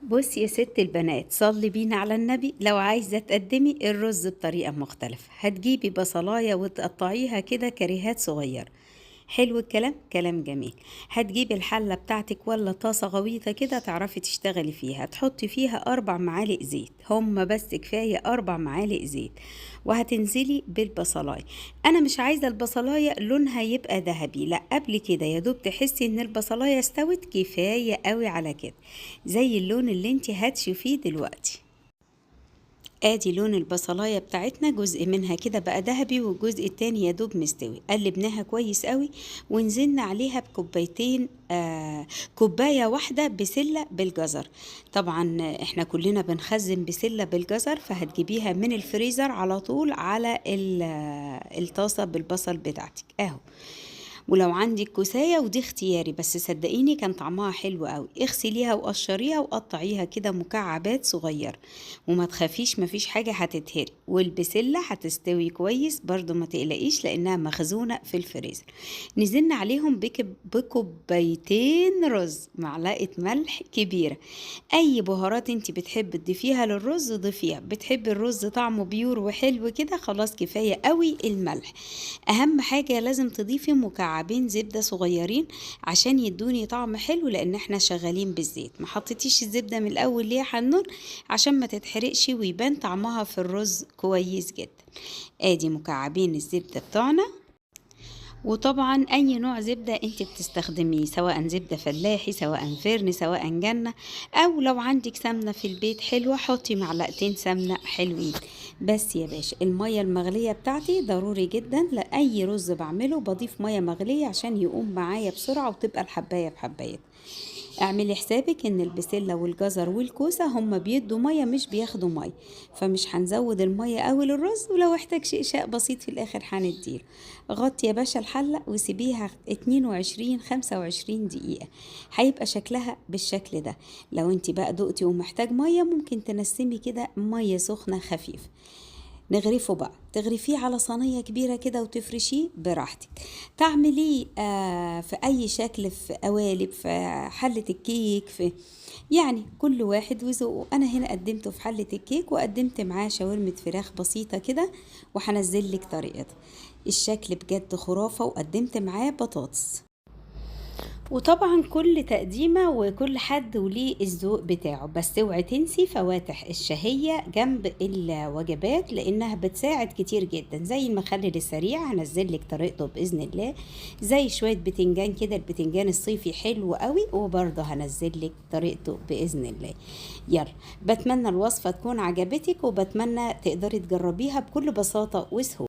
بصي يا ست البنات، صلي بينا على النبي. لو عايزة تقدمي الرز بطريقة مختلفة، هتجيبي بصلاية وتقطعيها كده كريهات صغيرة. حلو الكلام، كلام جميل. هتجيبي الحلة بتاعتك ولا طاسة غويطة كده تعرفي تشتغلي فيها، تحطي فيها 4 معالق زيت، هما بس كفاية 4 معالق زيت. وهتنزلي بالبصلاية. انا مش عايزة البصلاية لونها يبقى ذهبي، لا، قبل كده يا دوب تحسي ان البصلاية استوت، كفاية قوي على كده. زي اللون اللي انت هتشوفيه دلوقتي. ادي لون البصلاية بتاعتنا، جزء منها كده بقى ذهبي والجزء التاني يا دوب مستوي. قلبناها كويس قوي ونزلنا عليها بكوبايتين، كوباية واحدة بسلة بالجزر. طبعا احنا كلنا بنخزن بسلة بالجزر، فهتجيبيها من الفريزر على طول على الطاسة بالبصل بتاعتك اهو. ولو عندك كوساية، ودي اختياري بس صدقيني كان طعمها حلو قوي، اغسليها وقشريها وقطعيها كده مكعبات صغيرة. وما تخافيش، مفيش حاجة هتتهري، والبسلة هتستوي كويس برضو ما تقلقيش لانها مخزونة في الفريزر. نزلنا عليهم بكوبايتين رز، معلقة ملح كبيرة. اي بهارات انت بتحب تضيفيها للرز ضيفيها، بتحب الرز طعمه بيور وحلو كده خلاص كفاية قوي الملح. اهم حاجة لازم تضيفي مكعبين زبدة صغيرين عشان يدوني طعم حلو، لان احنا شغالين بالزيت. ما حطيتيش الزبدة من الاول ليه يا حنون؟ عشان ما تتحرقش ويبان طعمها في الرز كويس جدا. ادي مكعبين الزبدة بتوعنا. وطبعا اي نوع زبدة انت بتستخدميه، سواء زبدة فلاحي، سواء فرن، سواء جنة، او لو عندك سمنة في البيت حلوة حطي معلقتين سمنة حلوين. بس يا باشا، المية المغلية بتاعتي ضروري جدا، لأي رز بعمله بضيف مية مغلية عشان يقوم معايا بسرعة وتبقى الحباية بحباية. اعملي حسابك ان البسلة والجزر والكوسة هما بيدوا مية مش بياخدوا مية، فمش هنزود المية قوي للرز، ولو احتاج شيء بسيط في الاخر هنديله. غطي يا باشا الحلة وسيبيها 22 25 دقيقة، هيبقى شكلها بالشكل ده. لو انت بقى دقتي ومحتاج مية ممكن تنسمي كده مية سخنة خفيف. نغرفه بقى، تغرفيه على صينية كبيرة كده وتفرشيه براحتك. تعمليه في أي شكل، في قوالب، في حلة الكيك، في يعني كل واحد وذوقه. أنا هنا قدمته في حلة الكيك، وقدمت معاه شاورمة فراخ بسيطة كده، وهنزل لك طريقتها. الشكل بجد خرافة، وقدمت معاه بطاطس. وطبعا كل تقديمة وكل حد وليه الذوق بتاعه، بس اوعي تنسي فواتح الشهية جنب الوجبات، لانها بتساعد كتير جدا، زي المخلل السريع هنزل لك طريقته باذن الله، زي شوية بتنجان كده، البتنجان الصيفي حلو قوي وبرضه هنزل لك طريقته باذن الله. يلا، بتمنى الوصفة تكون عجبتك، وبتمنى تقدري تجربيها بكل بساطة وسهولة.